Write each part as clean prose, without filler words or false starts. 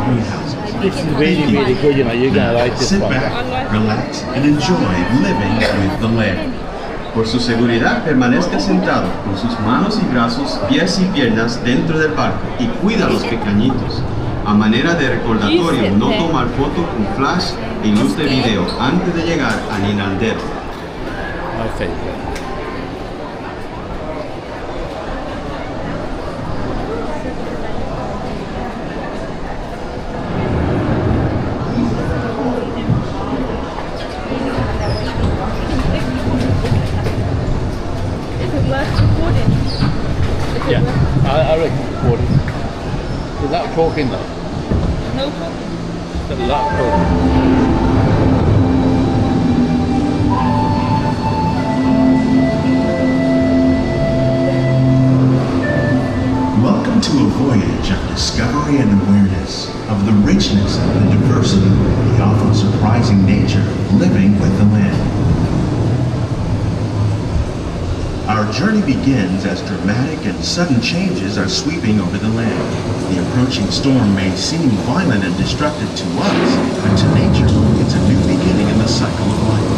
greenhouses. This is really, really good, you know, you're going to like this Sit one. back, relax, and enjoy living with the land. Por su seguridad, permanezca sentado con sus manos y brazos, pies y piernas dentro del barco y cuida a los pequeñitos. A manera de recordatorio, no tomar foto con flash y luz de video antes de llegar al inodero. Okay. Yeah, I reckon it's recording. Is that talking though? No problem. Is that talking? Welcome to a voyage of discovery and awareness of the richness and the diversity, the often surprising nature of living with the land. Our journey begins as dramatic and sudden changes are sweeping over the land. The approaching storm may seem violent and destructive to us, but to nature, it's a new beginning in the cycle of life.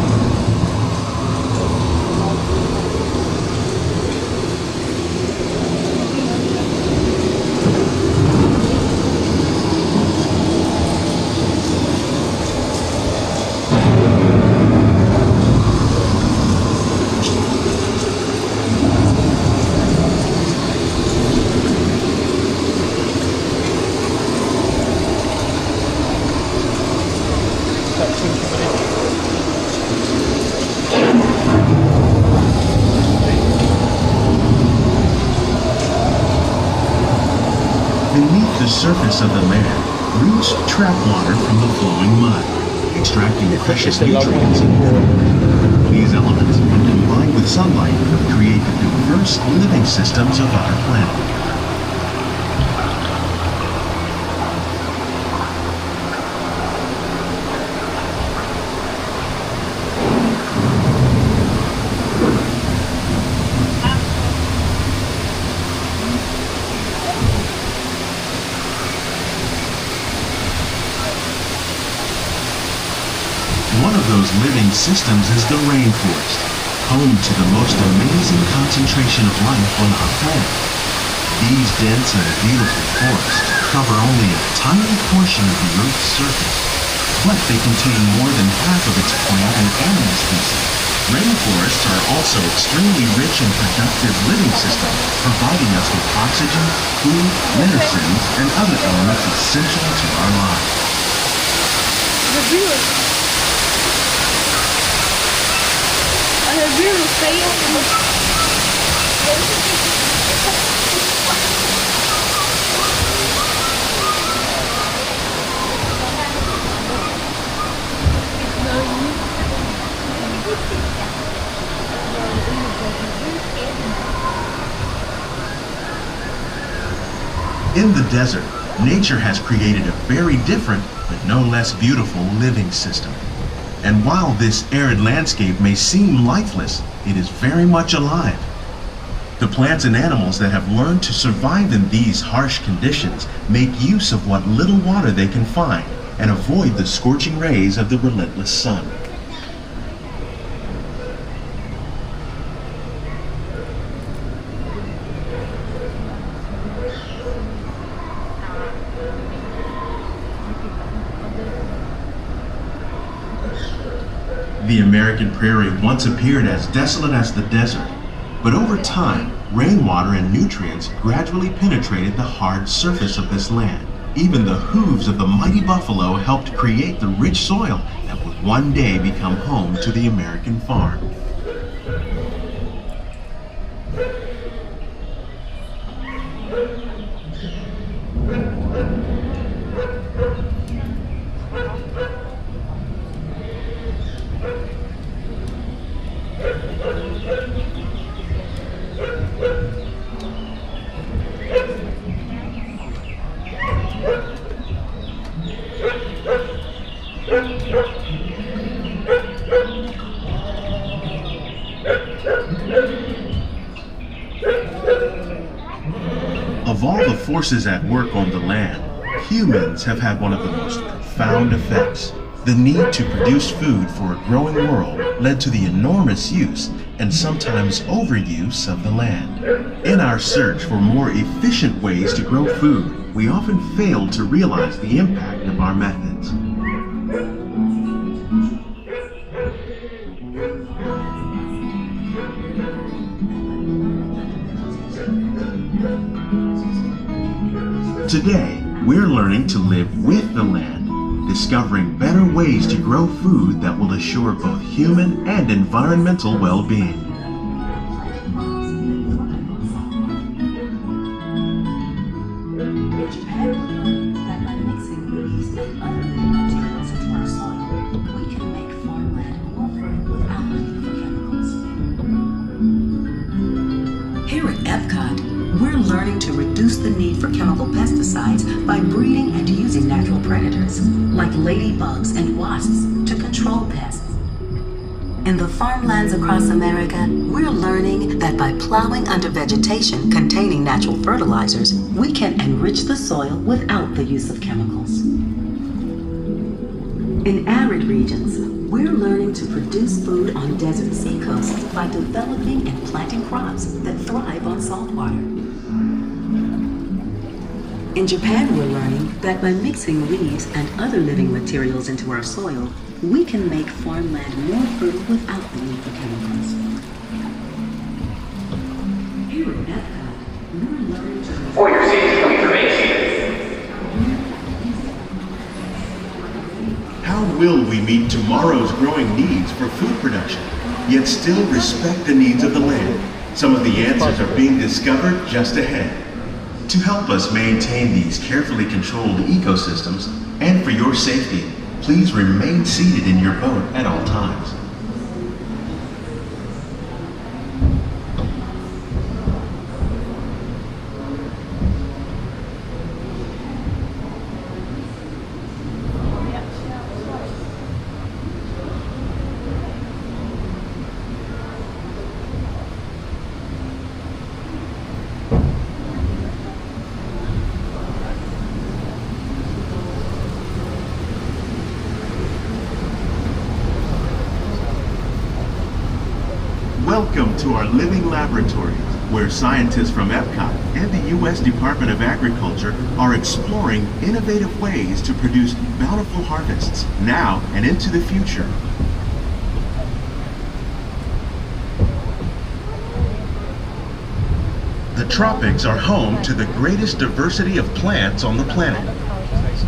Beneath the surface of the land, roots trap water from the flowing mud, extracting precious nutrients and minerals. These elements, when combined with sunlight, create the diverse living systems of our planet. One of those living systems is the rainforest, home to the most amazing concentration of life on our planet. These dense and beautiful forests cover only a tiny portion of the Earth's surface, but they contain more than half of its plant and animal species. Rainforests are also extremely rich and productive living systems, providing us with oxygen, food, medicines, and other elements essential to our lives. In the desert, nature has created a very different, but no less beautiful living system. And while this arid landscape may seem lifeless, it is very much alive. The plants and animals that have learned to survive in these harsh conditions make use of what little water they can find and avoid the scorching rays of the relentless sun. The American prairie once appeared as desolate as the desert, but over time, rainwater and nutrients gradually penetrated the hard surface of this land. Even the hooves of the mighty buffalo helped create the rich soil that would one day become home to the American farm. Of all the forces at work on the land, Humans have had one of the most profound effects. The need to produce food for a growing world led to the enormous use and sometimes overuse of the land. In our search for more efficient ways to grow food, we often fail to realize the impact of our methods. Today, we're learning to live with the land, discovering better ways to grow food that will assure both human and environmental well-being. Here at Epcot, we're learning to reduce the need for chemical pesticides by breeding and using natural predators, like ladybugs and wasps, to control pests. In the farmlands across America, we're learning that by plowing under vegetation containing natural fertilizers, we can enrich the soil without the use of chemicals. In arid regions, we're learning to produce food on desert seacoasts by developing and planting crops that thrive on salt water. In Japan, we're learning that by mixing leaves and other living materials into our soil, we can make farmland more fertile without the need for chemicals. Here at Epcot, we're learning to... For your safety, please remain seated. How will we meet tomorrow's growing needs for food production, yet still respect the needs of the land? Some of the answers are being discovered just ahead. To help us maintain these carefully controlled ecosystems, and for your safety, please remain seated in your boat at all times. Welcome to our living laboratories, where scientists from Epcot and the U.S. Department of Agriculture are exploring innovative ways to produce bountiful harvests now and into the future. The tropics are home to the greatest diversity of plants on the planet.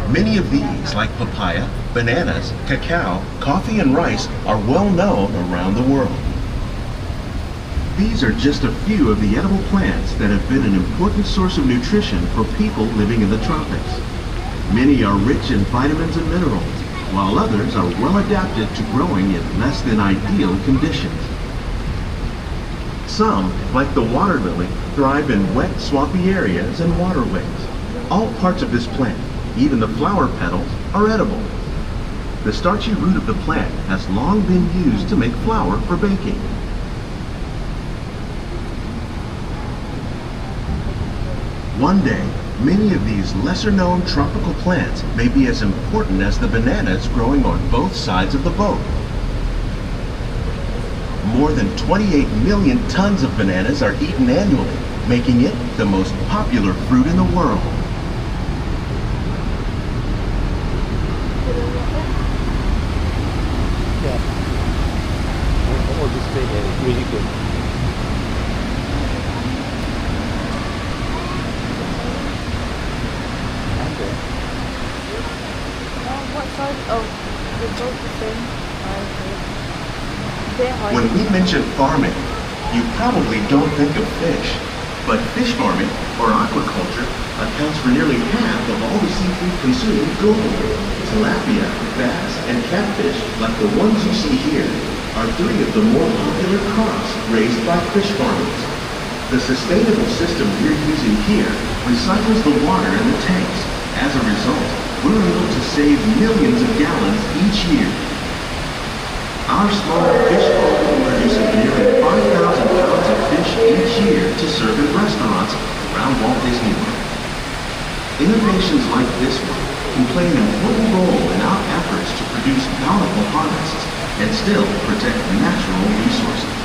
Many of these, like papaya, bananas, cacao, coffee, and rice, are well known around the world. These are just a few of the edible plants that have been an important source of nutrition for people living in the tropics. Many are rich in vitamins and minerals, while others are well adapted to growing in less than ideal conditions. Some, like the water lily, thrive in wet, swampy areas and waterways. All parts of this plant, even the flower petals, are edible. The starchy root of the plant has long been used to make flour for baking. One day, many of these lesser-known tropical plants may be as important as the bananas growing on both sides of the boat. More than 28 million tons of bananas are eaten annually, making it the most popular fruit in the world. Yeah. Or just stay there. It's really good. Oh, they're both the same. When we mention farming, you probably don't think of fish, but fish farming, or aquaculture, accounts for nearly half of all the seafood consumed globally. Tilapia, bass, and catfish, like the ones you see here, are three of the more popular crops raised by fish farmers. The sustainable system we're using here recycles the water in the tanks. As a result, we're able to save millions of gallons each year. Our small fish farm produces nearly 5,000 pounds of fish each year to serve in restaurants around Walt Disney World. Innovations like this one can play an important role in our efforts to produce bountiful harvests and still protect natural resources.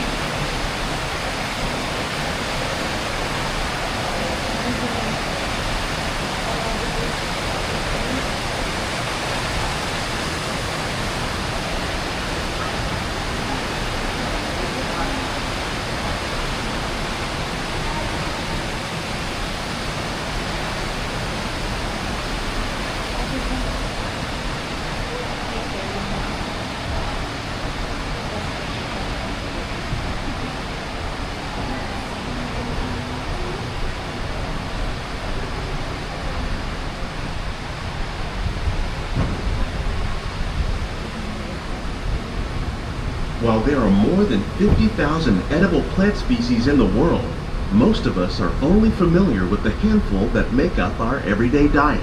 While there are more than 50,000 edible plant species in the world, most of us are only familiar with the handful that make up our everyday diet.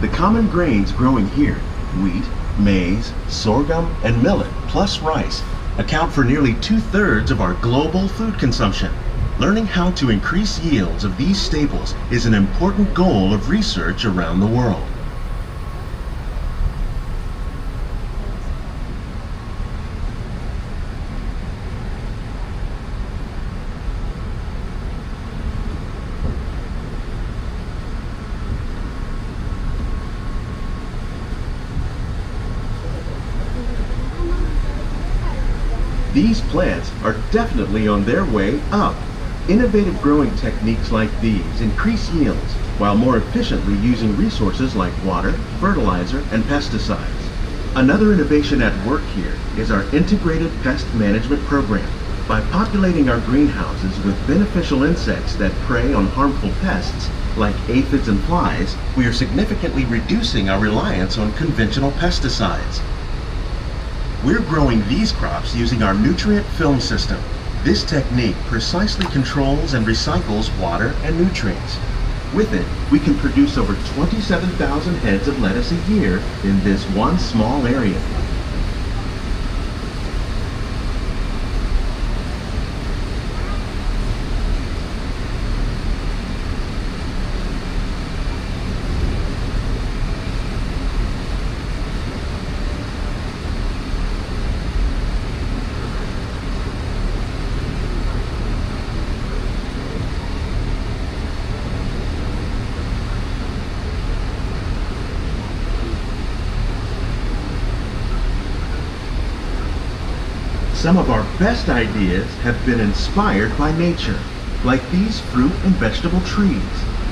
The common grains growing here, wheat, maize, sorghum, and millet, plus rice, account for nearly 2/3 of our global food consumption. Learning how to increase yields of these staples is an important goal of research around the world. These plants are definitely on their way up. Innovative growing techniques like these increase yields while more efficiently using resources like water, fertilizer, and pesticides. Another innovation at work here is our integrated pest management program. By populating our greenhouses with beneficial insects that prey on harmful pests like aphids and flies, we are significantly reducing our reliance on conventional pesticides. We're growing these crops using our nutrient film system. This technique precisely controls and recycles water and nutrients. With it, we can produce over 27,000 heads of lettuce a year in this one small area. Some of our best ideas have been inspired by nature, like these fruit and vegetable trees.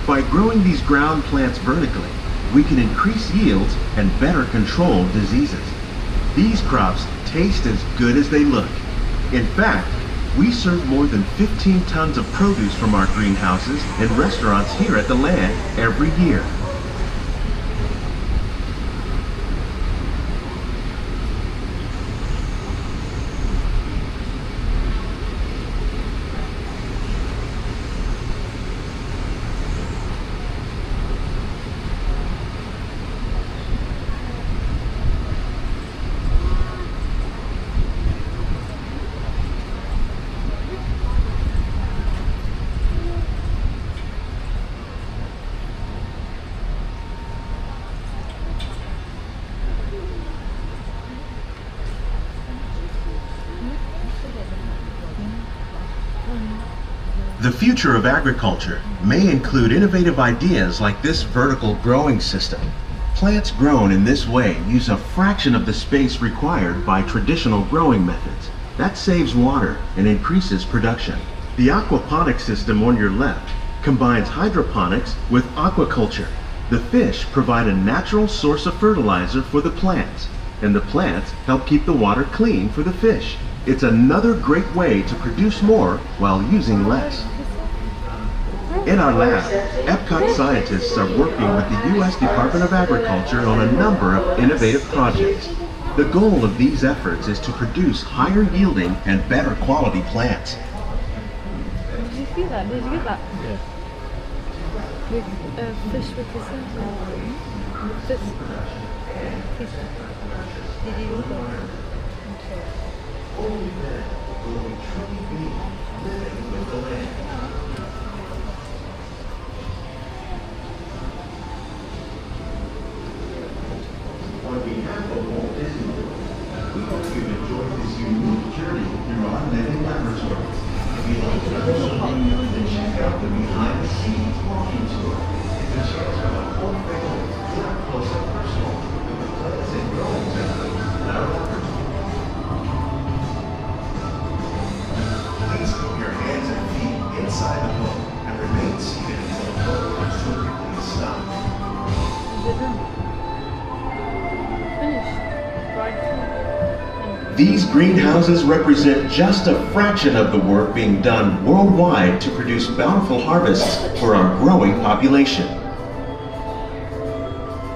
By growing these ground plants vertically, we can increase yields and better control diseases. These crops taste as good as they look. In fact, we serve more than 15 tons of produce from our greenhouses in restaurants here at the land every year. The future of agriculture may include innovative ideas like this vertical growing system. Plants grown in this way use a fraction of the space required by traditional growing methods. That saves water and increases production. The aquaponics system on your left combines hydroponics with aquaculture. The fish provide a natural source of fertilizer for the plants, and the plants help keep the water clean for the fish. It's another great way to produce more while using less. In our lab, Epcot scientists are working with the U.S. Department of Agriculture on a number of innovative projects. The goal of these efforts is to produce higher yielding and better quality plants. Did you see that? Did you get that? Yeah. With fish with his this piece. Did you look at it? On behalf of Walt Disney World, we hope you've enjoyed this unique journey through our living laboratory. If you'd like to learn something new, then check out the behind-the-scenes walking tour. It's a chance for the whole family to get up close and personal with the plants and growing techniques in our laboratory. Please keep your hands and feet inside the boat and remain seated until the boat comes to a complete stop. These greenhouses represent just a fraction of the work being done worldwide to produce bountiful harvests for our growing population.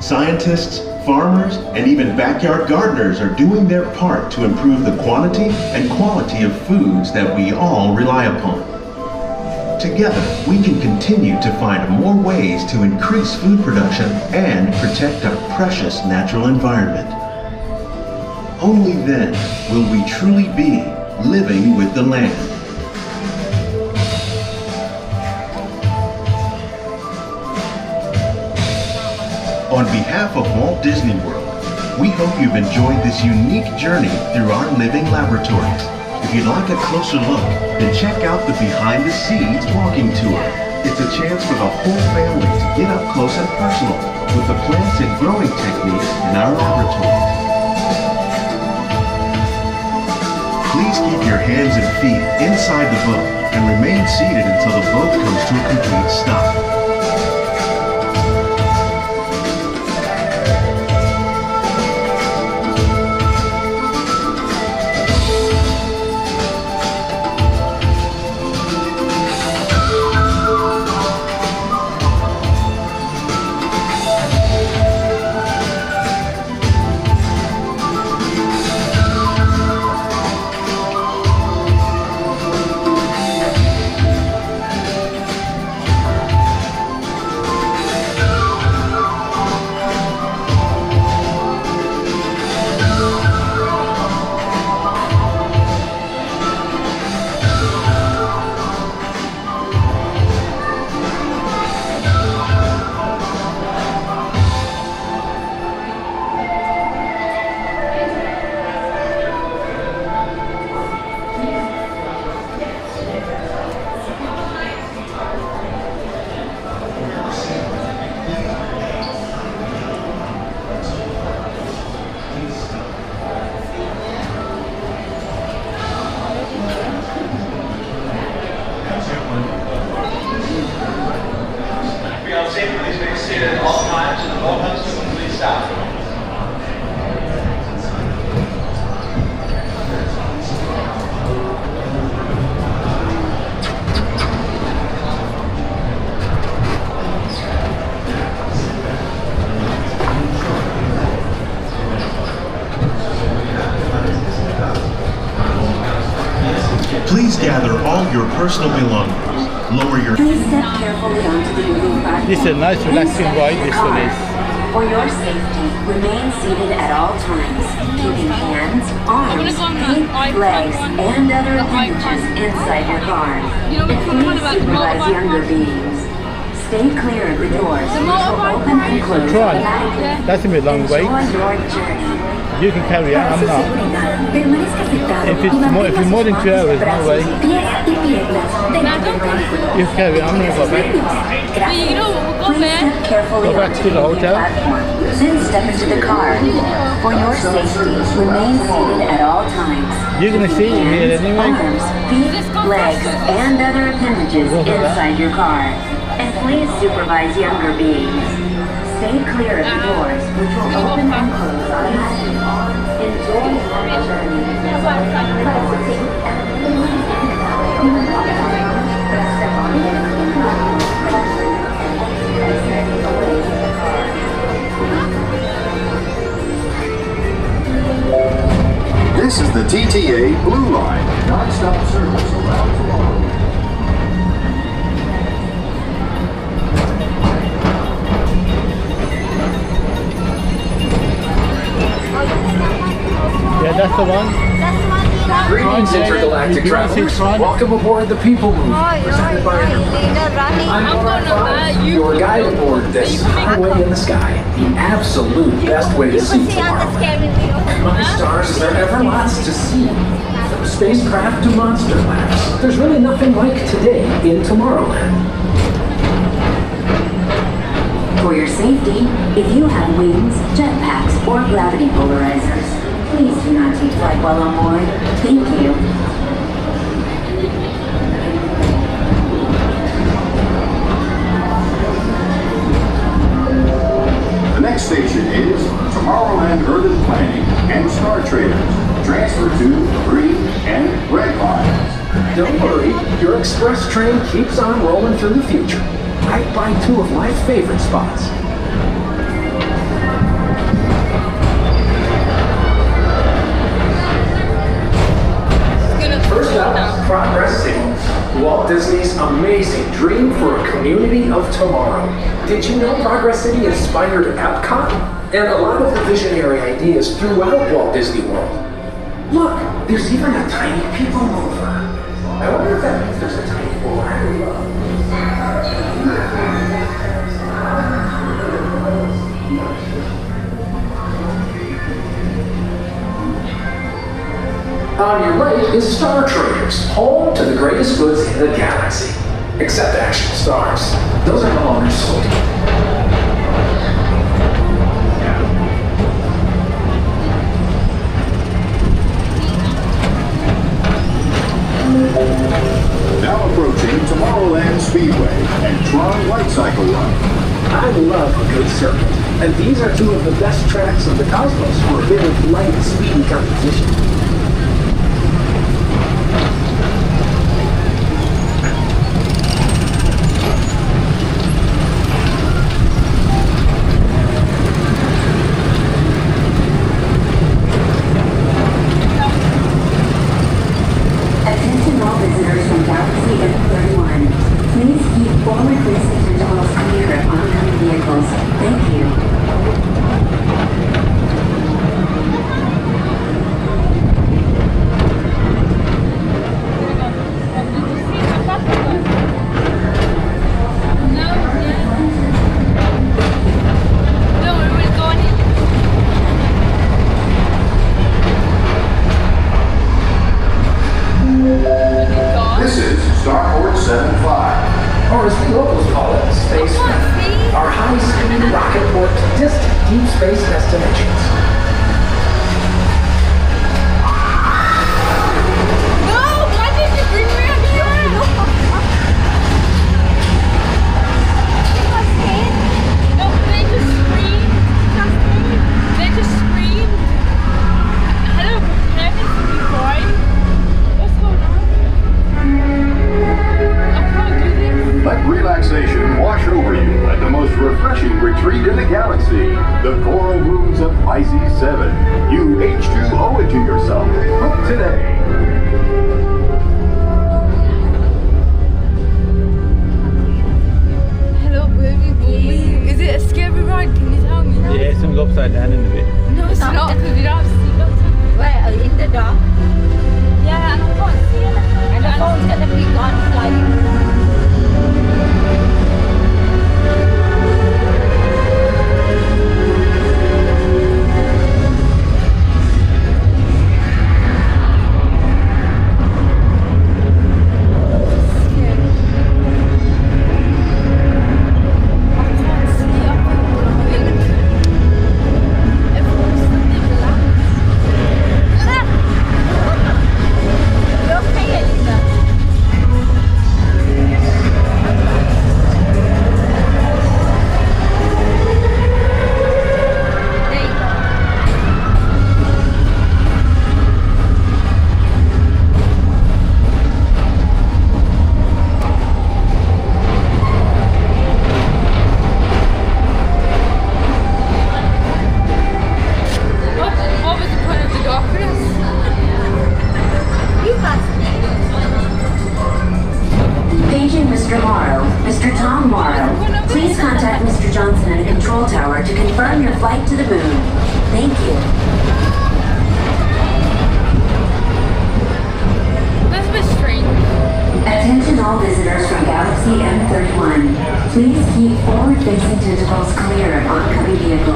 Scientists, farmers, and even backyard gardeners are doing their part to improve the quantity and quality of foods that we all rely upon. Together, we can continue to find more ways to increase food production and protect our precious natural environment. Only then will we truly be living with the land. On behalf of Walt Disney World, we hope you've enjoyed this unique journey through our living laboratories. If you'd like a closer look, then check out the behind-the-scenes walking tour. It's a chance for the whole family to get up close and personal with the plants and growing techniques in our laboratories. Please keep your hands and feet inside the boat and remain seated until the boat comes to a complete stop. Please gather all your personal belongings. Lower your... Please step carefully onto the moving platform. This is a nice relaxing ride, this one is. For your safety, remain seated at all times, keeping hands, arms, feet, legs, and other appendages inside your car. And please supervise younger beings. Stay clear of the doors, which will open and close automatically. That's a bit long wait. Enjoy your journey. You can carry on, I'm not. If you're more than 2 hours, no way. You can carry on, I'm not going back. Go back to the hotel. Then step into the car. For your safety, remain seated at all times. You're going to see it here anyway. Arms, feet, legs, and other appendages inside your car. And please supervise younger beings. Stay clear of the doors, which will open and close automatically. Enjoy your journey. This is the TTA Blue Line, non-stop service around Toronto. Yeah, that's the one. Greetings, intergalactic travelers. Welcome aboard the People Mover, presented by Enterprise. I'm your guide aboard this highway in the sky. the absolute best way to see See on the tomorrow. scary wheel. My stars, there are ever lots to see. From spacecraft to monster labs, there's really nothing like today in Tomorrowland. For your safety, if you have wings, jetpacks, or gravity polarizers, please do not take flight while on board. Thank you. The next station is Tomorrowland Urban Planning and Star Traders. Transfer to green and red lines. Don't worry, your express train keeps on rolling through the future. Right by two of my favorite spots. First up, Progress City. Walt Disney's amazing dream for a community of tomorrow. Did you know Progress City inspired Epcot? And a lot of the visionary ideas throughout Walt Disney World. Look, there's even a tiny people mover. I wonder if that means there's a tiny boy. On your right is Star Traders, home to the greatest goods in the galaxy. Except actual stars. Those are no longer sold. Now approaching Tomorrowland Speedway and Tron Light Cycle Run. I love a good circuit, and these are two of the best tracks of the cosmos for a bit of light and speedy competition. Attention all visitors from Galaxy M31. Please keep forward-facing tentacles clear of oncoming vehicles. Thank you. This is Starport 75. Or as the locals call it, spacecraft. Our high-speed rocket port to distant deep space destinations. No! Why did you bring me up here? No, they just screamed. They just screamed. I don't prepare this before. What's going on? I can't do this. Let relaxation wash over you at the most refreshing retreat in the galaxy, the coral moons of Pisces 7. You H2O it to yourself. Book today. Hello, where are we going? Is it a scary ride? Can you tell me? Yeah, it's going to go upside down in a bit. No, it's not because we don't have seatbelts. Where? In the dark? Yeah, and I can't see anything. And the phone's gonna be gone flying. to confirm your flight to the moon. Thank you. That's a bit strange. Attention all visitors from Galaxy M31. Please keep forward-facing tentacles clear of oncoming vehicles.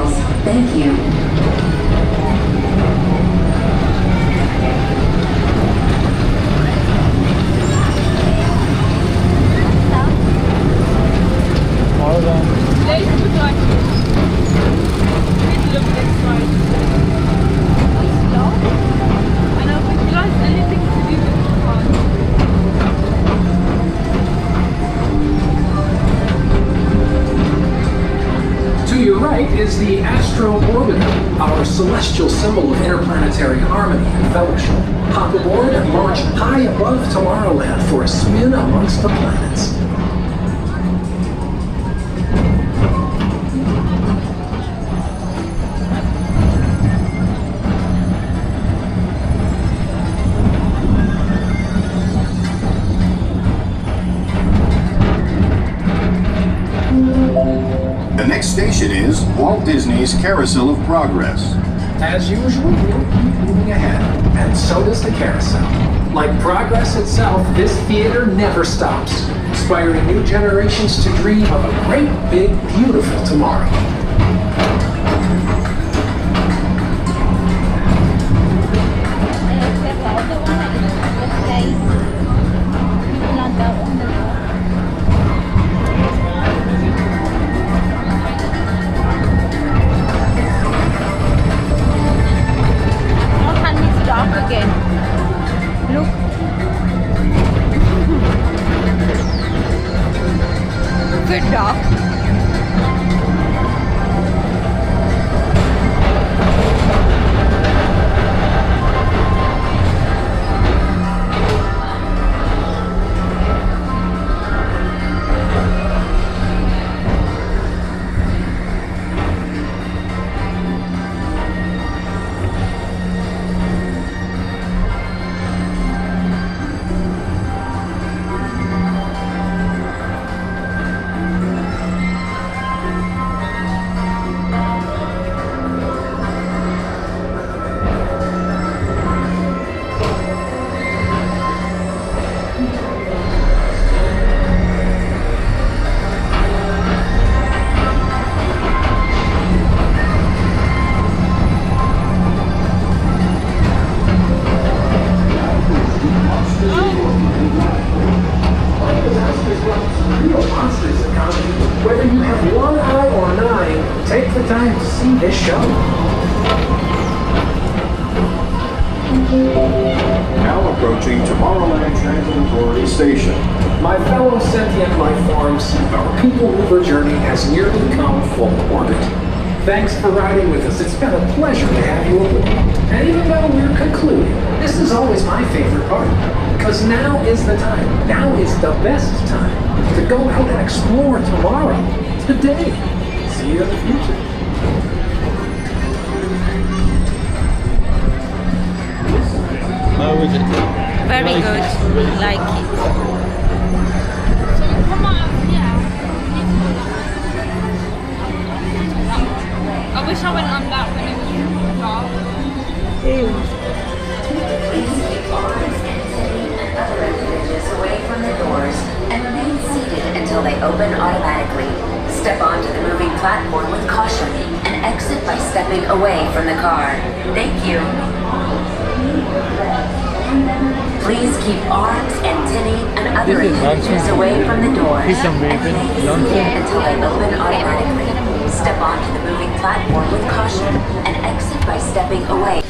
our celestial symbol of interplanetary harmony and fellowship. Hop aboard and launch high above Tomorrowland for a spin amongst the planets. The next station is Walt Disney's Carousel of Progress. As usual, we'll keep moving ahead, and so does the carousel. Like progress itself, this theater never stops, inspiring new generations to dream of a great, big, beautiful tomorrow. Good dog. Whether you have one eye or nine, take the time to see this show. Now approaching Tomorrowland Transit Authority Station. My fellow sentient life forms, our people mover journey has nearly come full orbit. Thanks for riding with us. It's been a pleasure to have you aboard. And even though we're concluding, this is always my favorite part. Because now is the time. Now is the best time to go out and explore tomorrow. Today. See you in the future. How is it? Very good. Like it. So come on, yeah. I wish I went on that when it was dark. Please keep arms and sitting and other appendages away from the doors and remain seated until they open automatically. Step onto the moving platform with caution and exit by stepping away from the car. Thank you. Please keep arms, antennae, and other appendages away from the doors He's and remain seated until they open automatically. Step onto the moving platform with caution and exit by stepping away.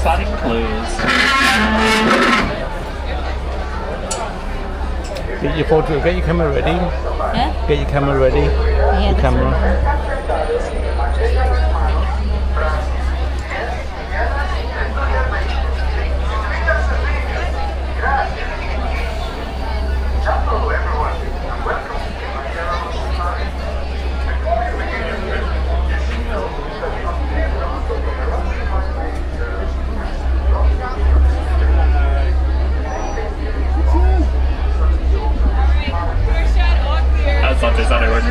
spotting closed. Get your photo, get your camera ready. Yeah? Get your camera ready. Yeah, The camera. That's not this other one.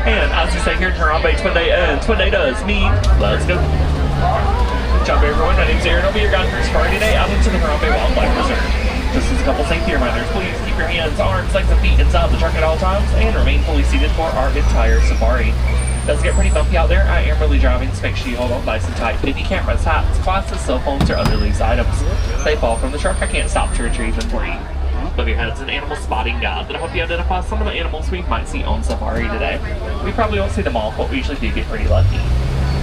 And as we say here in Harambe, Twin does mean let's go. Good job, everyone. My name's Aaron. I'll be your guide for Safari today out into the Harambe Wildlife Reserve. Just as a couple safety reminders, please keep your hands, arms, legs, and feet inside the truck at all times and remain fully seated for our entire safari. It does get pretty bumpy out there. I am really driving, so make sure you hold on nice and tight. Any cameras, hats, glasses, cell phones, or other loose items. If they fall from the truck, I can't stop to retrieve them for you. Above your head is an animal spotting guide that'll help you identify some of the animals we might see on safari today. We probably won't see them all, but we usually do get pretty lucky.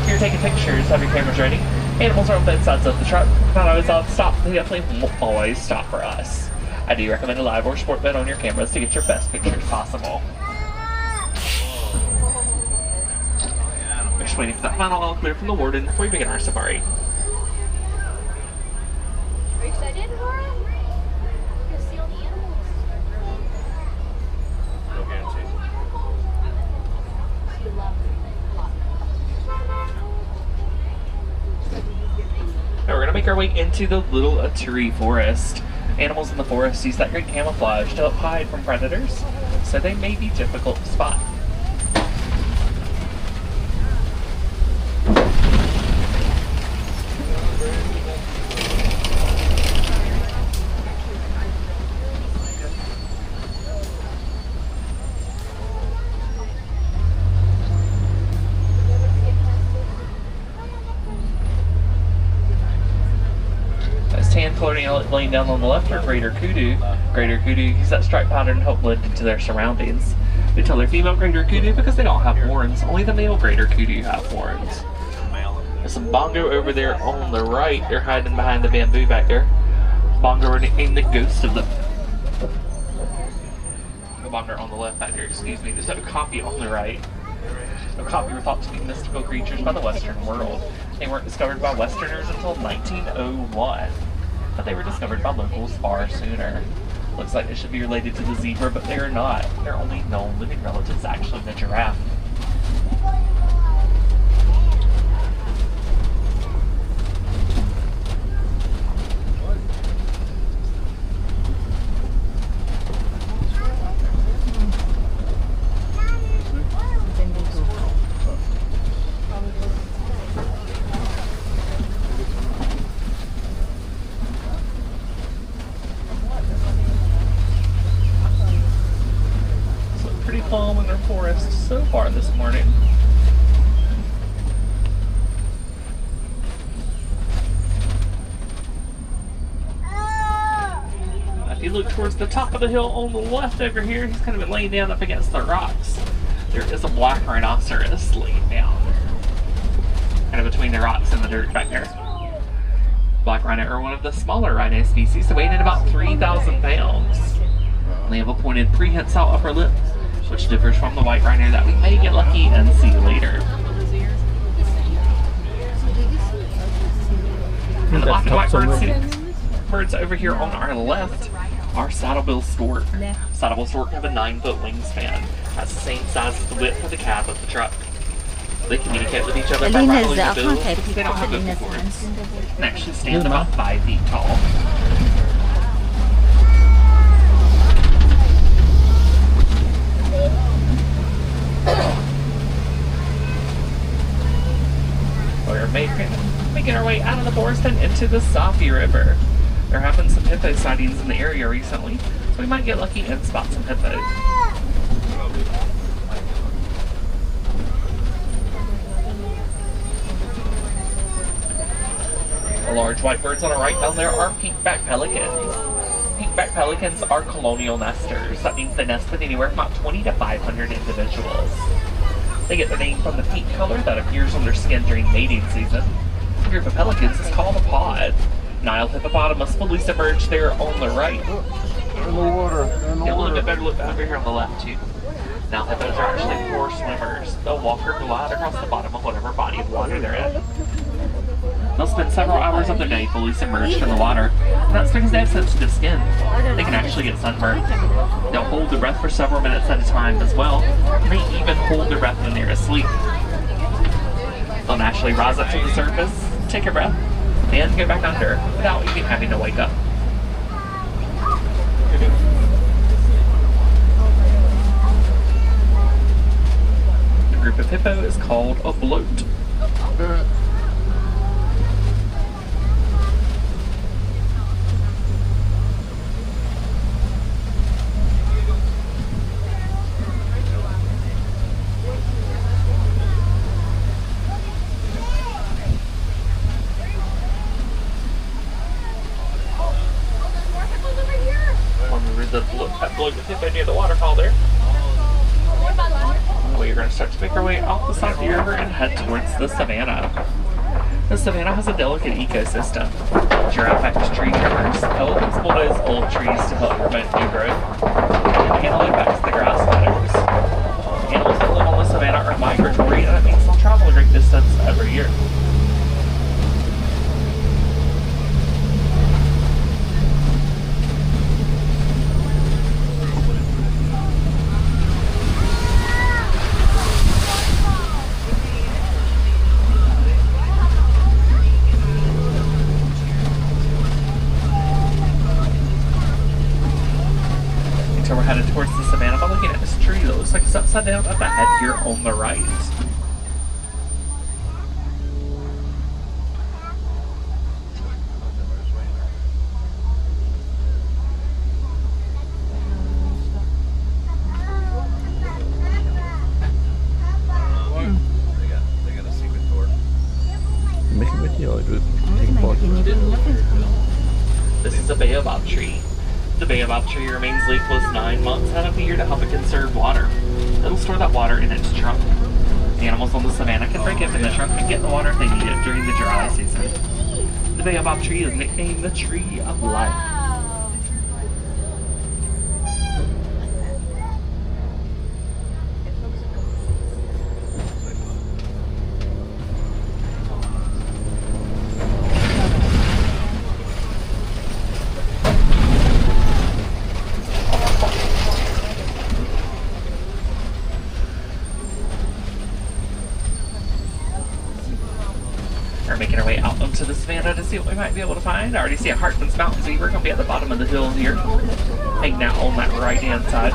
If you're taking pictures, have your cameras ready. Animals are on both sides of the truck. Not always on stop, they definitely won't always stop for us. I do recommend a live or sport mode on your cameras to get your best pictures possible. We're just waiting for that final all clear from the warden before we begin our safari. Are you excited, Laura? To see all the animals. Now we're going to make our way into the Little Aturi Forest. Animals in the forest use that great camouflage to help hide from predators, so they may be difficult to spot. Coloring laying down on the left are greater kudu. Greater kudu use that stripe pattern to help blend into their surroundings. We tell they're female greater kudu because they don't have horns. Only the male greater kudu have horns. There's some bongo over there on the right. They're hiding behind the bamboo back there. Bongo are named the ghost of the bongo on the left back there, excuse me. There's no copy on the right. No copy were thought to be mystical creatures by the Western world. They weren't discovered by Westerners until 1901. But they were discovered by locals far sooner. Looks like they should be related to the zebra, but they are not. Their only known living relatives actually the giraffe. Calm in their forest so far this morning. If you look towards the top of the hill on the left over here, he's kind of been laying down up against the rocks. There is a black rhinoceros laying down, kind of between the rocks and the dirt back there. Black rhino are one of the smaller rhino species, weighing in about 3,000 pounds. They have a pointed prehensile upper lip, which differs from the white rhino that we may get lucky and see later. And the black and white birds over here on our left are saddlebill stork. Saddlebill stork have a 9-foot wingspan. That's the same size as the width of the cab of the truck. They communicate with each other by rattling the bills because they don't have vocal cords. And actually stand about 5 feet tall. We're making our way out of the forest and into the Safi River. There have been some hippo sightings in the area recently, so we might get lucky and spot some hippos. The large white birds on the right down there are pink-backed pelicans. Pink-backed pelicans are colonial nesters. That means they nest with anywhere from about 20 to 500 individuals. They get their name from the pink color that appears on their skin during mating season. A group of pelicans is called a pod. Nile hippopotamus fully submerged there on the right. In the water. Get a little bit better look over here on the left too. Nile hippos are actually poor swimmers. They'll walk or glide across the bottom of whatever body of water they're in. They'll spend several hours of their day fully submerged in the water, and that's because they have sensitive skin. They can actually get sunburned. They'll hold their breath for several minutes at a time as well, and they even hold their breath when they're asleep. They'll naturally rise up to the surface, take a breath, and go back under without even having to wake up. The group of hippo is called a bloat. That bloat with hippo near the waterfall there. We're going to start to make our way off the side of the river and head towards the savannah. The savannah has a delicate ecosystem. Giraffe-backed tree trimmers, elephants bulldoze old trees to help promote new growth, and antelope backs the grass meadows. Animals that live on the savannah are migratory, and that means they'll travel a great distance every year. So we're headed towards the savannah by looking at this tree that looks like it's upside down up ahead here on the right. This is a baobab tree. The baobab tree remains leafless 9 months out of the year to help it conserve water. It'll store that water in its trunk. Animals on the savannah can break it in the trunk and get the water if they need it during the dry season. The baobab tree is nicknamed the Tree of Life. Making our way out onto the savannah to see what we might be able to find. I already see a Hartman's mountain zebra gonna be at the bottom of the hill here, hanging out on that right hand side.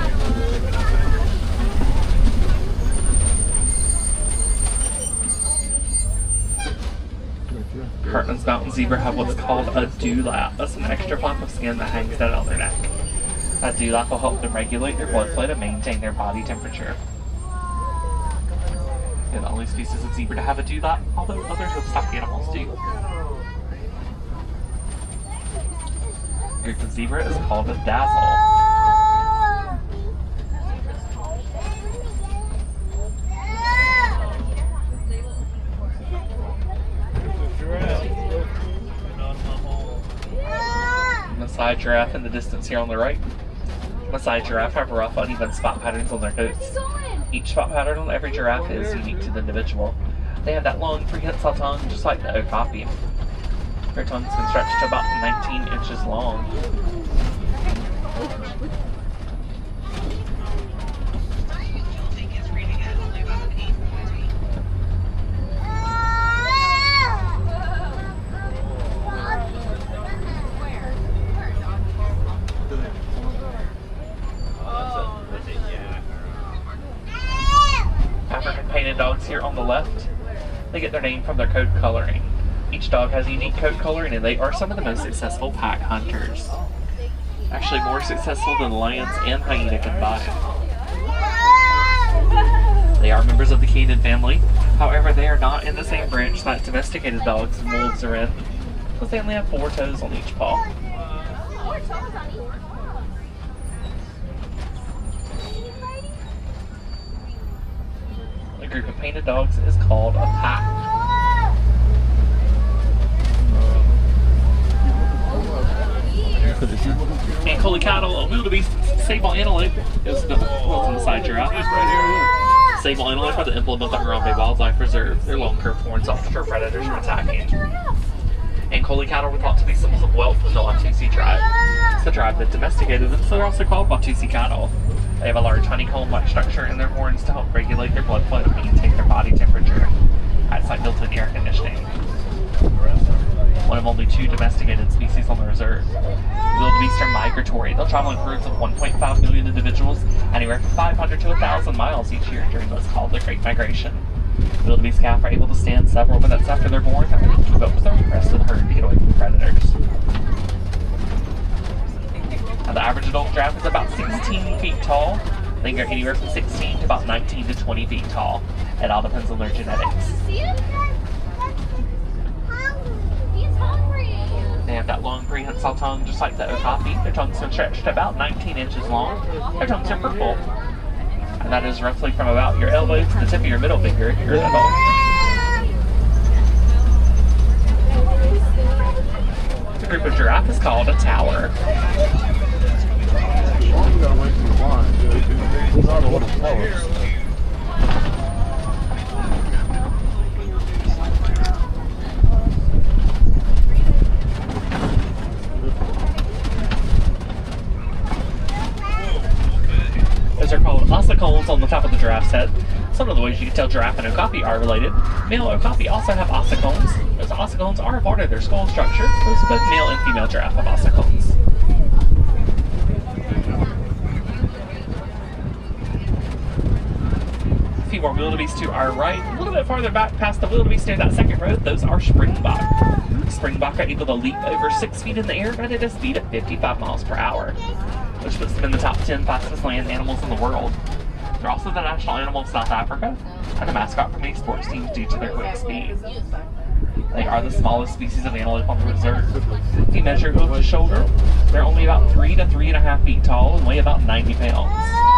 Hartman's mountain zebra have what's called a dewlap. That's an extra flap of skin that hangs down on their neck. That dewlap will help them regulate their blood flow to maintain their body temperature. They're the only species of zebra to have a dewlap, although other hoofstock animals do. The group of zebra is called a dazzle. Maasai giraffe in the distance here on the right. Maasai giraffe have rough, uneven spot patterns on their coats. Each spot pattern on every giraffe is unique to the individual. They have that long, prehensile tongue, just like the okapi. Their tongues can stretch to about 19 inches long. Painted dogs here on the left, they get their name from their coat coloring. Each dog has a unique coat coloring and they are some of the most successful pack hunters. Actually more successful than lions and hyena combined. They are members of the canid family, however they are not in the same branch that domesticated dogs and wolves are in, because they only have 4 toes on each paw. A group of painted dogs is called a pack. And Coley cattle, a wildebeest, sable antelope is the what's on the side giraffe. Right here. Sable antelope are the emblem of the Harambe Wildlife Reserve. Their long curved horns often deter predators from attacking. And Coley cattle were thought to be symbols of wealth in the Watusi tribe. It's the tribe that domesticated them, so they're also called Watusi cattle. They have a large honeycomb-like structure in their horns to help regulate their blood flow and maintain their body temperature. It's like built-in air conditioning. One of only 2 domesticated species on the reserve. Wildebeest are migratory. They'll travel in herds of 1.5 million individuals, anywhere from 500 to 1,000 miles each year during what's called the Great Migration. Wildebeest calf are able to stand several minutes after they're born and they keep up with the rest of the herd to get away from predators. Now, the average adult giraffe is about 16 feet tall. They can go anywhere from 16 to about 19 to 20 feet tall. It all depends on their genetics. They have that long prehensile tongue just like the okapi. Their tongues are stretched about 19 inches long. Their tongues are purple. And that is roughly from about your elbow to the tip of your middle finger if you're an adult. The group of giraffe is called a tower. Those are called ossicones on the top of the giraffe's head. Some of the ways you can tell giraffe and okapi are related. Male okapi also have ossicones. Those ossicones are a part of their skull structure. Both male and female giraffe have ossicones. A few more wildebeest to our right. A little bit farther back past the wildebeest near that second road, those are springbok. Springbok are able to leap over 6 feet in the air at a speed of 55 miles per hour, which puts them in the top 10 fastest land animals in the world. They're also the national animal of South Africa and the mascot for many sports teams due to their quick speed. They are the smallest species of antelope on the reserve. If you measure hoof to shoulder, they're only about 3 to 3.5 feet tall and weigh about 90 pounds.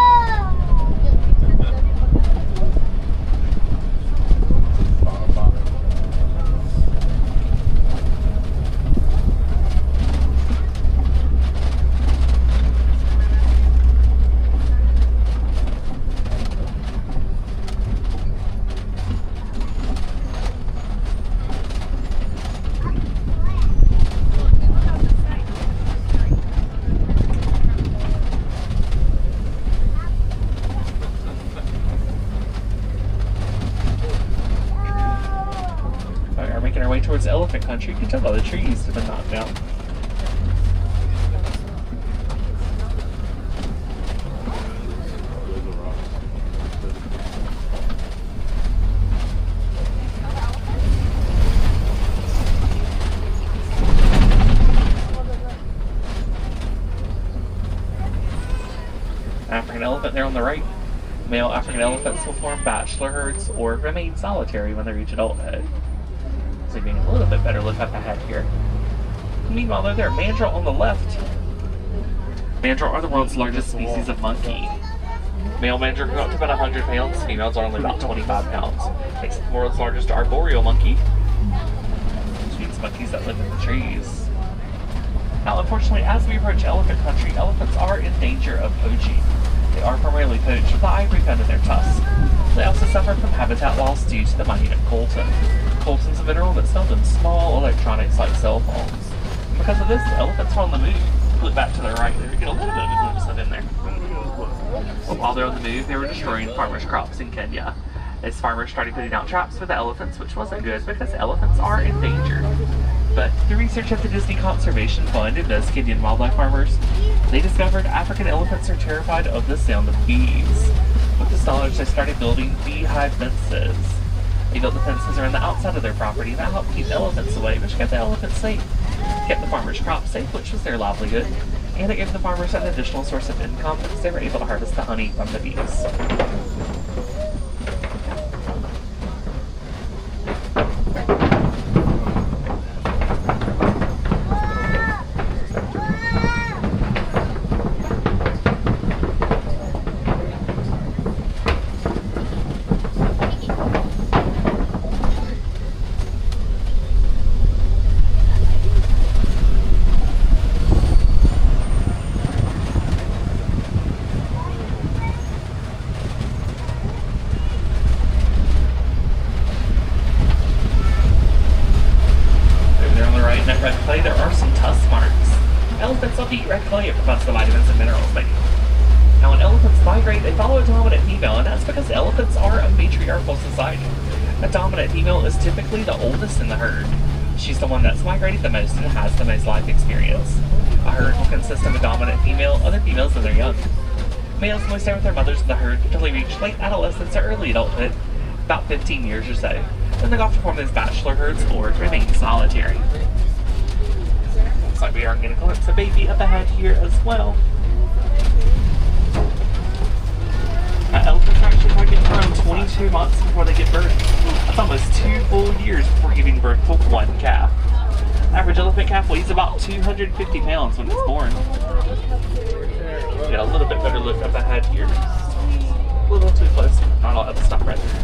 Towards elephant country. You can tell by the trees that have been knocked down. African elephant there on the right. Male African elephants will form bachelor herds or remain solitary when they reach adulthood. Being a little bit better look up ahead here. Meanwhile, though, there are mandrill on the left. Mandrill are the world's largest species of monkey. Male mandrill can go up to about 100 pounds. Females are only about 25 pounds. Makes it the world's largest arboreal monkey, which means monkeys that live in the trees. Now, unfortunately, as we approach elephant country, elephants are in danger of poaching. They are primarily poached with the ivory found in their tusks. They also suffer from habitat loss due to the minute coltan. Coltan's a mineral that's found in small electronics like cell phones. And because of this, elephants are on the move. Look back to the right there, you get a little bit of a glimpse of them there. But while they're on the move, they were destroying farmers' crops in Kenya. As farmers started putting out traps for the elephants, which wasn't good because elephants are endangered. But through research at the Disney Conservation Fund and those Kenyan wildlife farmers, they discovered African elephants are terrified of the sound of bees. With this knowledge, they started building beehive fences. They built the fences around the outside of their property, and that helped keep the elephants away, which kept the elephants safe. Kept the farmers' crops safe, which was their livelihood, and it gave the farmers an additional source of income because they were able to harvest the honey from the bees. red clay, there are some tusk marks. Elephants love to eat red clay. It provides the vitamins and minerals they need. Now, when elephants migrate, they follow a dominant female, and that's because elephants are a matriarchal society. A dominant female is typically the oldest in the herd. She's the one that's migrated the most and has the most life experience. A herd will consist of a dominant female, other females, and their young. Males only stay with their mothers in the herd until they reach late adolescence or early adulthood, about 15 years or so. Then they go off to form those bachelor herds or remain solitary. Looks like we are getting a glimpse of baby up ahead here as well. Elephants are actually targeting around 22 months before they give birth. That's almost 2 full years before giving birth to one calf. Average elephant calf weighs about 250 pounds when it's born. Get a little bit better look up ahead here. A little too close. Not all that stuff right there.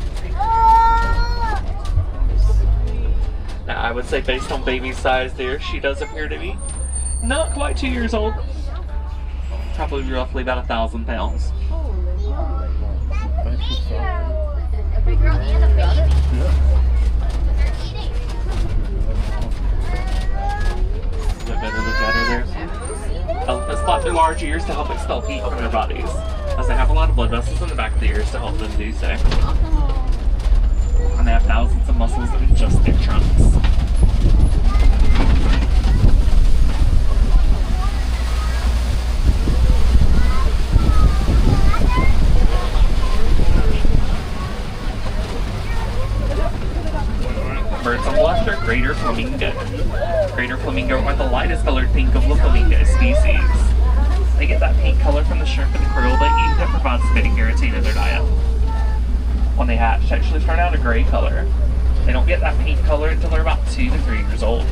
Now, I would say based on baby size there, she does appear to be not quite 2 years old. Probably roughly about 1,000 pounds. A big girl and a baby. A better look at her there. Elephants flap their large ears to help expel heat from their bodies, as they have a lot of blood vessels in the back of the ears to help them do so. And they have thousands of muscles in just their trunks. Birds on the left are greater flamingo. Greater flamingo are the lightest colored pink of the flamingo species. They get that pink color from the shrimp and krill they eat that provides beta-carotene in their diet. When they hatch, they actually turn out a gray color. They don't get that pink color until they're about 2 to 3 years old.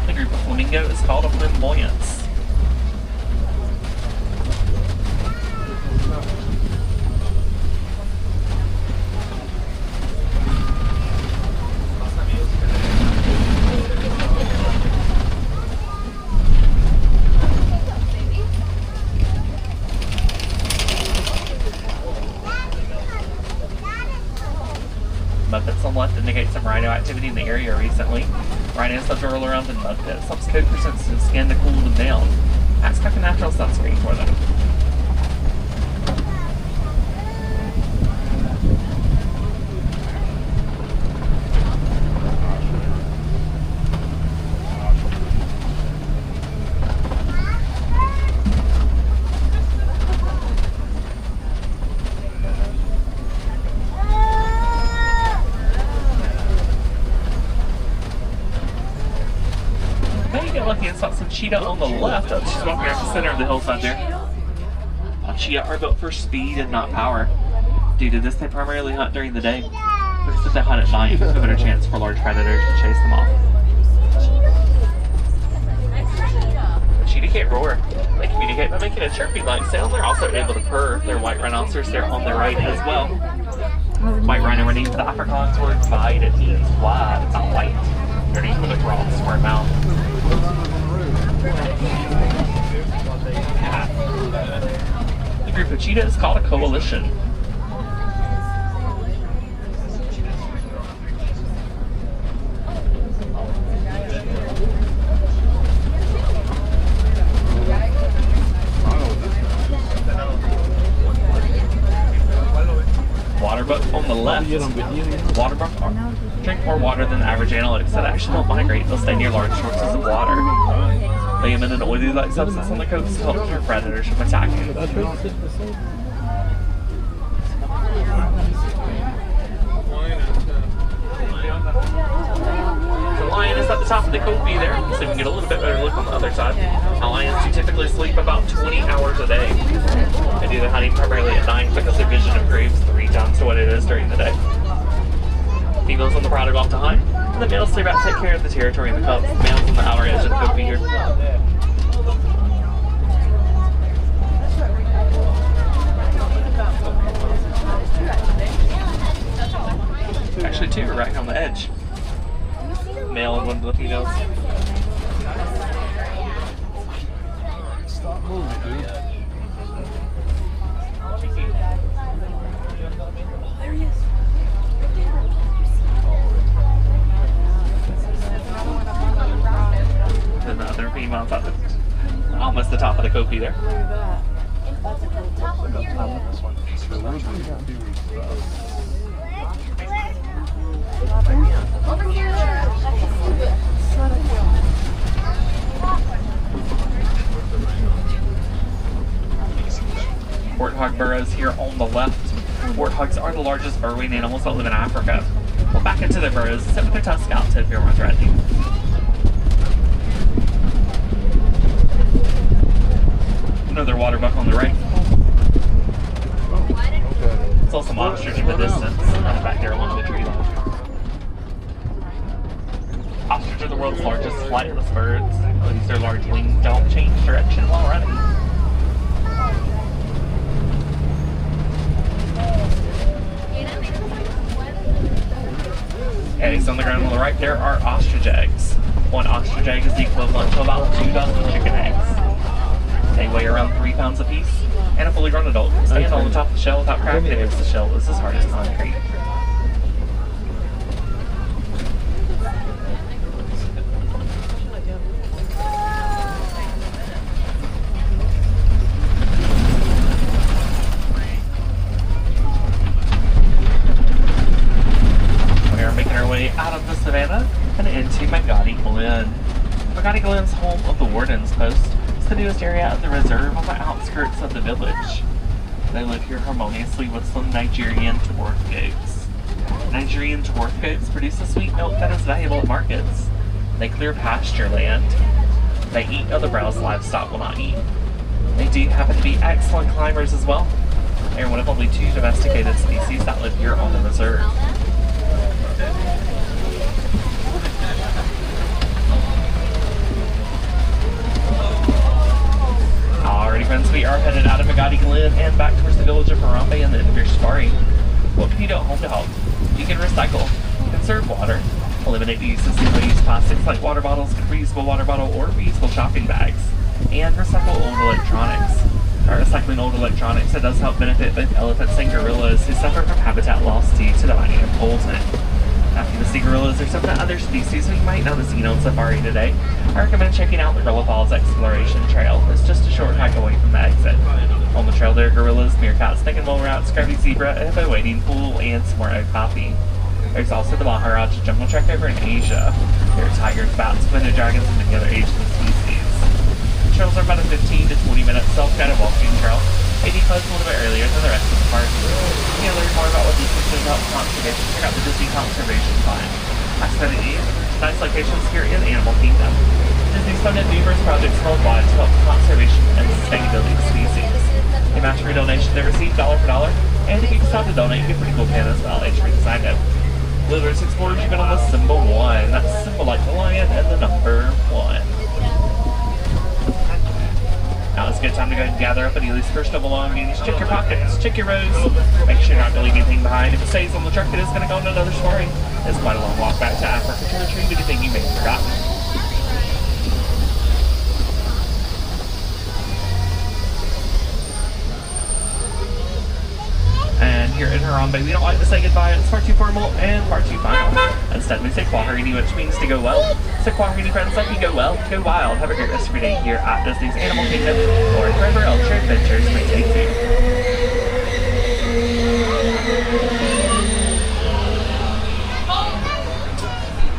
The group of flamingo is called a flamboyance. Muppets on the left indicate some rhino activity in the area recently. Rhinos love to roll around in mud pits. Helps coat their sensitive skin to cool them down. Acts like a natural sunscreen for them. Cheetah on the left, she's walking out the center of the hillside there. Cheetah are built for speed and not power. Due to this, they primarily hunt during the day. Because if they hunt at night, there's a better chance for large predators to chase them off. Cheetah can't roar. They communicate by making a chirpy-like sound. They're also able to purr. Their white rhinoceros there on their right as well. White rhino are named for the Afrikaans word wide. It means wide, it's not white. They're named for the broad, square mouth. The group of cheetah is called a coalition. Waterbuck on the left. Waterbuck drink more water than the average analytics that actually don't migrate. They'll stay near large sources of water. They emit an oily-like substance on the coast to help keep predators from attacking. The lion is at the top of the copy there, so we can get a little bit better look on the other side. Now, lions do typically sleep about 20 hours a day. They do their hunting primarily at night because their vision improves 3 times to what it is during the day. Females on the prowl go off to hunt, and the males stay back to take care of the territory and the cubs. The males on the outer edge of the copy here. Actually, 2 are right on the edge. Male and one of the females. Stop moving, dude. There he is. be there. Warthog burrows here on the left. Warthogs are the largest burrowing animals that live in Africa. Well, back into their burrows, sit with their tusks out to appear more threatening. Another water buck on the right. It's also some ostrich in the distance, back there along the tree line. Ostrich are the world's largest flightless birds. At least their large wings don't change direction while running. Eggs on the ground on the right, there are ostrich eggs. One ostrich egg is the equivalent to about 2 dozen chicken eggs. They weigh around 3 pounds apiece, and a fully grown adult can stand on the top of the shell without cracking it because the shell is as hard as concrete. Out of the savannah and into Magadi Glen. Magadi Glen's home of the Warden's Post. It's the newest area of the reserve on the outskirts of the village. They live here harmoniously with some Nigerian dwarf goats. Nigerian dwarf goats produce a sweet milk that is valuable at markets. They clear pasture land. They eat other browse livestock will not eat. They do happen to be excellent climbers as well. They are one of only 2 domesticated species that live here on the reserve. Alrighty friends, we are headed out of Magadi Glen and back towards the village of Harambe and the end of your safari. What can you do at home to help? You can recycle, conserve water, eliminate the use of single-use plastics like water bottles, reusable water bottle, or reusable shopping bags, and recycle old electronics. By recycling old electronics, it does help benefit both elephants and gorillas who suffer from habitat loss due to the mining of coal. After the sea gorillas or some of the other species we might not have seen on safari today, I recommend checking out the Gorilla Falls Exploration Trail. It's just a short hike away from the exit. On the trail there are gorillas, meerkats, snake and mole rats, scrappy zebra, a hippo wading pool, and some more egg coffee. There's also the Maharaj Jungle Trek over in Asia. There are tigers, bats, spinner dragons, and many other Asian species. The trails are about a 15 to 20 minute self-guided walking trail. AD closed a little bit earlier than the rest of the park. If you learn more about what these systems help conservation, check out the Disney Conservation Fund. Accidentally, nice locations here in Animal Kingdom. Disney's funded numerous projects worldwide to help conservation and sustainability of species. They match every donation they receive dollar for dollar, and if you decide to donate, you get a pretty cool pin as well. Age free designed it. Wilderness Explorers, you've been on the symbol 1. That's a symbol like the lion and the number 1. Now it's a good time to go and gather up any of these personal belongings. Check your pockets, check your rows. Make sure you're not leaving anything behind. If it stays on the truck, it is going to go on another safari. It's quite a long walk back to Africa to retrieve anything you may have forgotten. And here in Harambe, we don't like to say goodbye. It's far too formal and far too final. Instead, we say Kwaherini, which means to go well. So Kwaherini, friends, like you go well, go wild. Have a great rest of your day here at Disney's Animal Kingdom or wherever else your adventures may take you.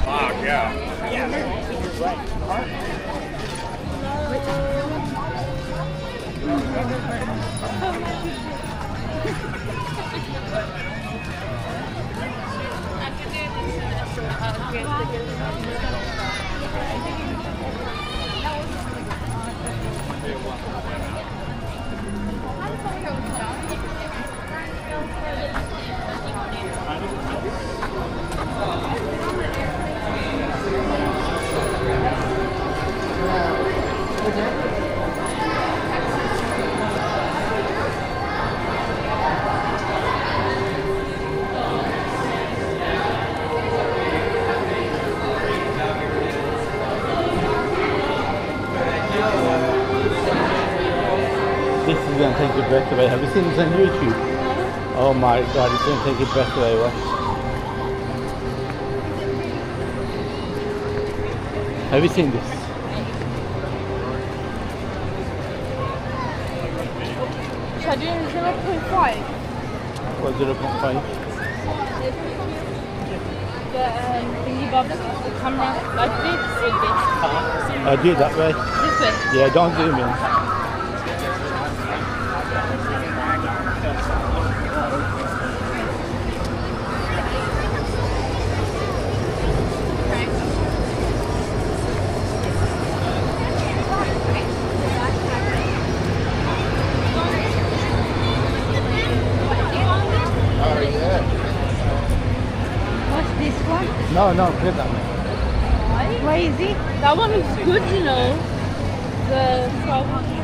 Fuck yeah. This is going to take your breath away. Have you seen this on YouTube? Oh my god, it's going to take your breath away. Watch. Have you seen this? I do 0.5. What 0.5? The thingy bob, the camera, like this or this? I do it that way. This way? Yeah, don't zoom in. No, get that one. Why is it? That one looks good, you know. The 1200.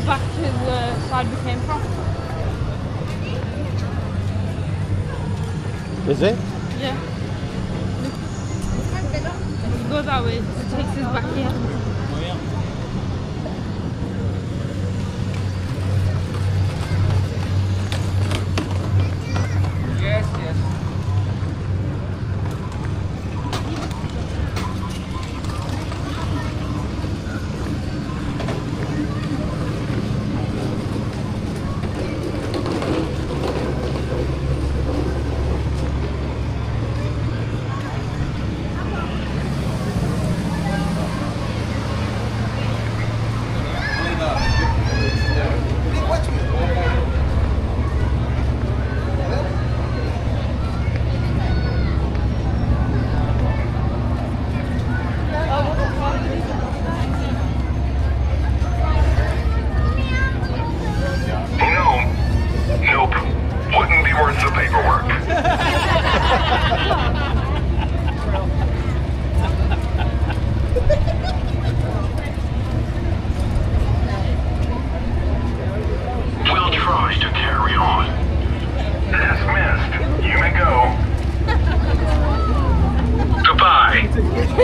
Back to the side we came from. Is it? Yeah. Go that way. It takes us back here. Oh yeah. Yes.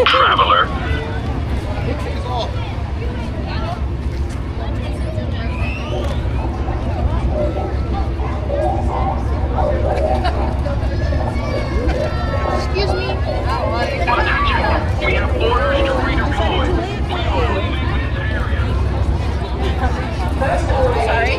Traveler. Excuse me. Attention. We have orders to redeploy. We are leaving this area. Sorry.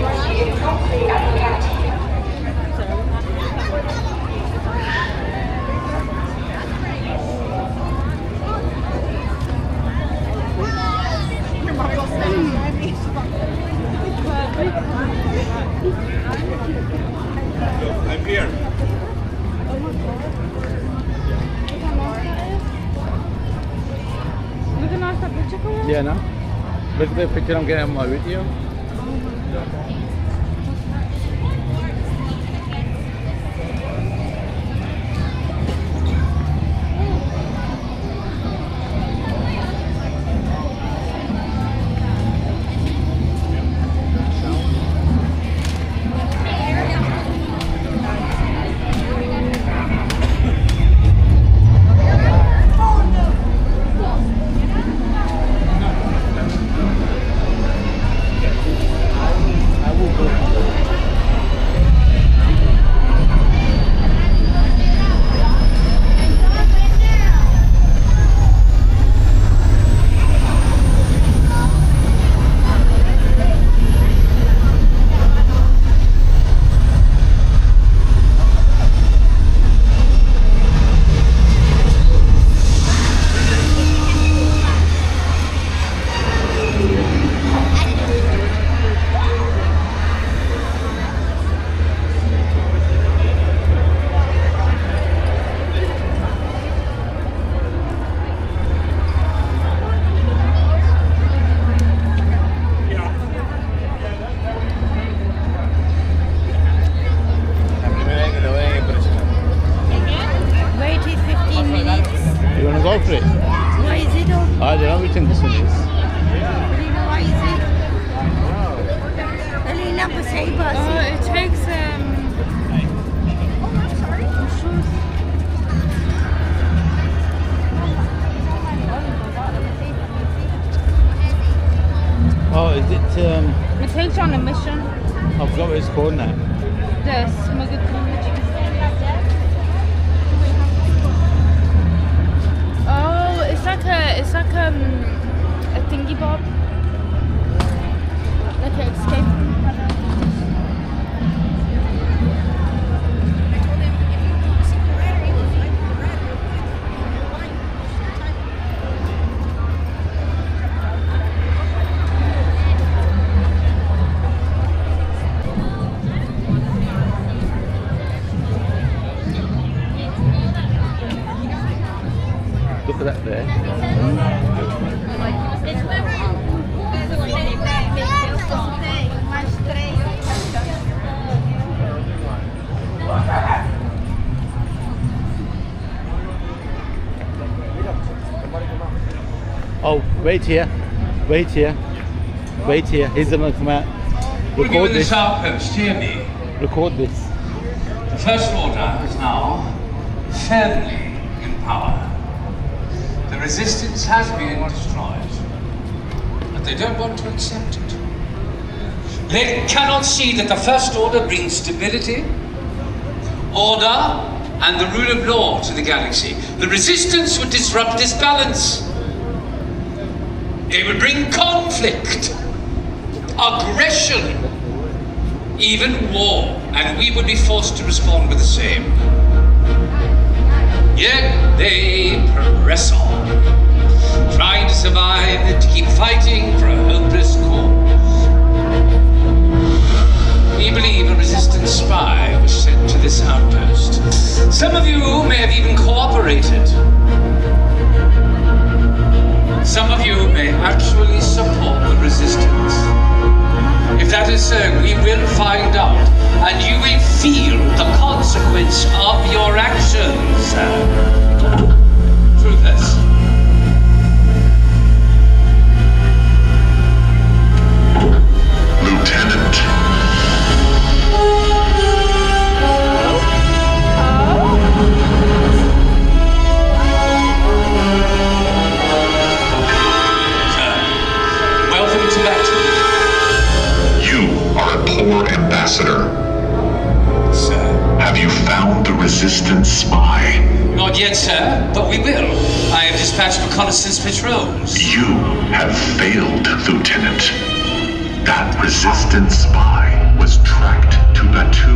Yeah, no? Look at the picture I'm getting on my video. Go for it. Why is it open? I don't know which one this one is. Alina, why is it? Alina, pasay ba? It takes Oh, is it it takes you on a mission. I forgot what it's called now. This Oh, it's like a thingy bob. Like an escape room. Look at that there. Oh, wait here. Wait here. Wait here. He's gonna come out. Record this. Outpost, hear me. Record this. The First Order is now firmly in power. The resistance has been destroyed, but they don't want to accept it. They cannot see that the First Order brings stability, order, and the rule of law to the galaxy. The resistance would disrupt this balance. They would bring conflict, aggression, even war, and we would be forced to respond with the same. Yet they press on, trying to survive, to keep fighting for a hopeless cause. We believe a resistance spy was sent to this outpost. Some of you may have even cooperated. Some of you may actually support the resistance. If that is so, we will find out, and you will feel the consequence of your actions. Through this. Lieutenant. Welcome to battle. You are a poor ambassador. Sir. Have you found the resistance spy? Not yet, sir, but we will. I have dispatched reconnaissance patrols. You have failed, Lieutenant. That resistance spy was tracked to Batu.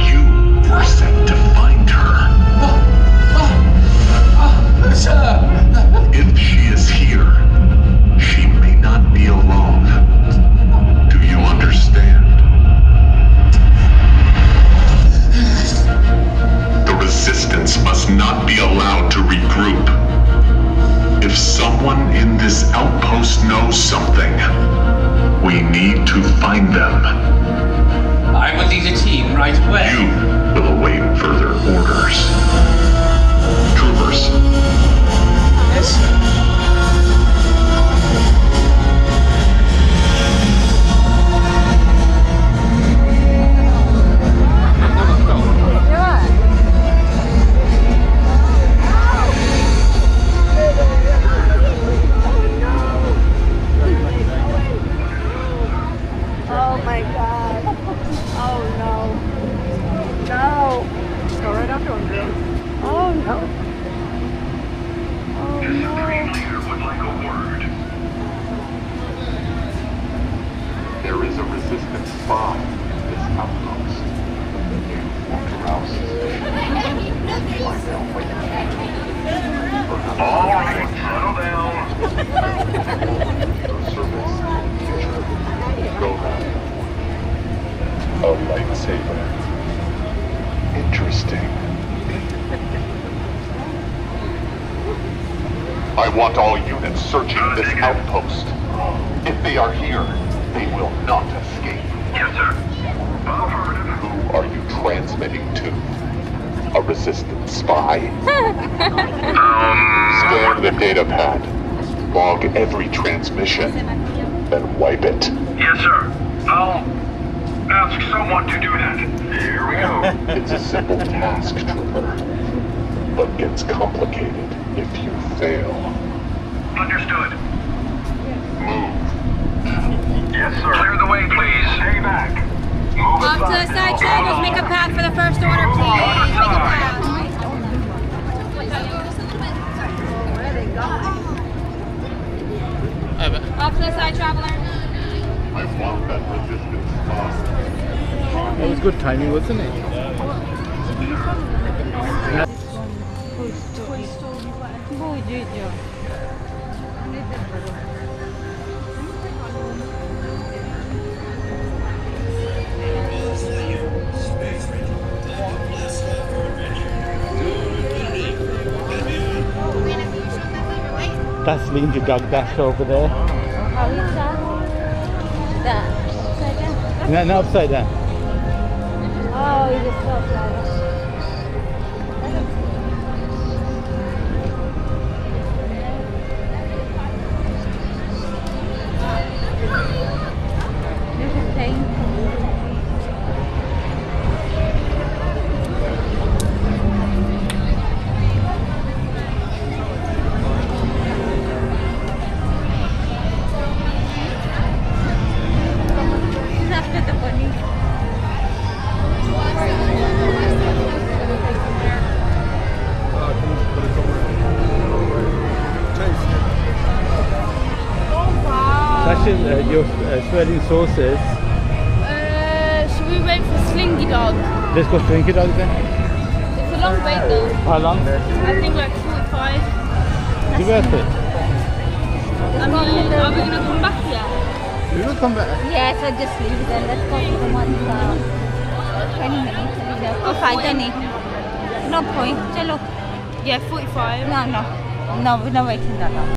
You were sent to find her. Sir! If she is here, she may not be alone. Do you understand? The resistance must not be allowed to regroup. If someone in this This outpost knows something. We need to find them. I will lead a team right away. You will await further orders. Troopers. Yes, sir. Oh my god. Oh no. No. Go right after him, girl. Oh no. Oh no. Would like a word. There is a resistance spy in this outpost. You want to rouse suspicion. Find out what you can. All right, settle down. Your service in the future. Go now. A lightsaber. Interesting. I want all units searching this outpost. If they are here, they will not escape. Yes, sir. Who are you transmitting to? A resistance spy? Scan the data pad. Log every transmission. Then wipe it. Yes, sir. I'll ask someone to do that. Here we go. It's a simple task, Trooper. But gets complicated if you fail. Understood. Move. Yes, sir. Clear the way, please. Stay back. Move Off to the side, travels. Make a path for the first order, please. Make a path. Off to the side, traveler. I want that resistance spy. That was good timing, wasn't it? That's Linda Dog Dash over there. How is that? That. No, not upside down. Oh, you just fell flat. There's a plane. After the bunny. Sasha, your swirling sauces. Should we wait for Slinky Dog? Let's go Slinky Dog then. It's a long wait though. How long? I think like 45. Is it worth it? I mean, are we gonna come back here? We will come back. Yes, I just leave it and let's go to the one 20 minutes. Oh, 5 Danny. No point. Chalo. Yeah, 45. No, we're not waiting that long.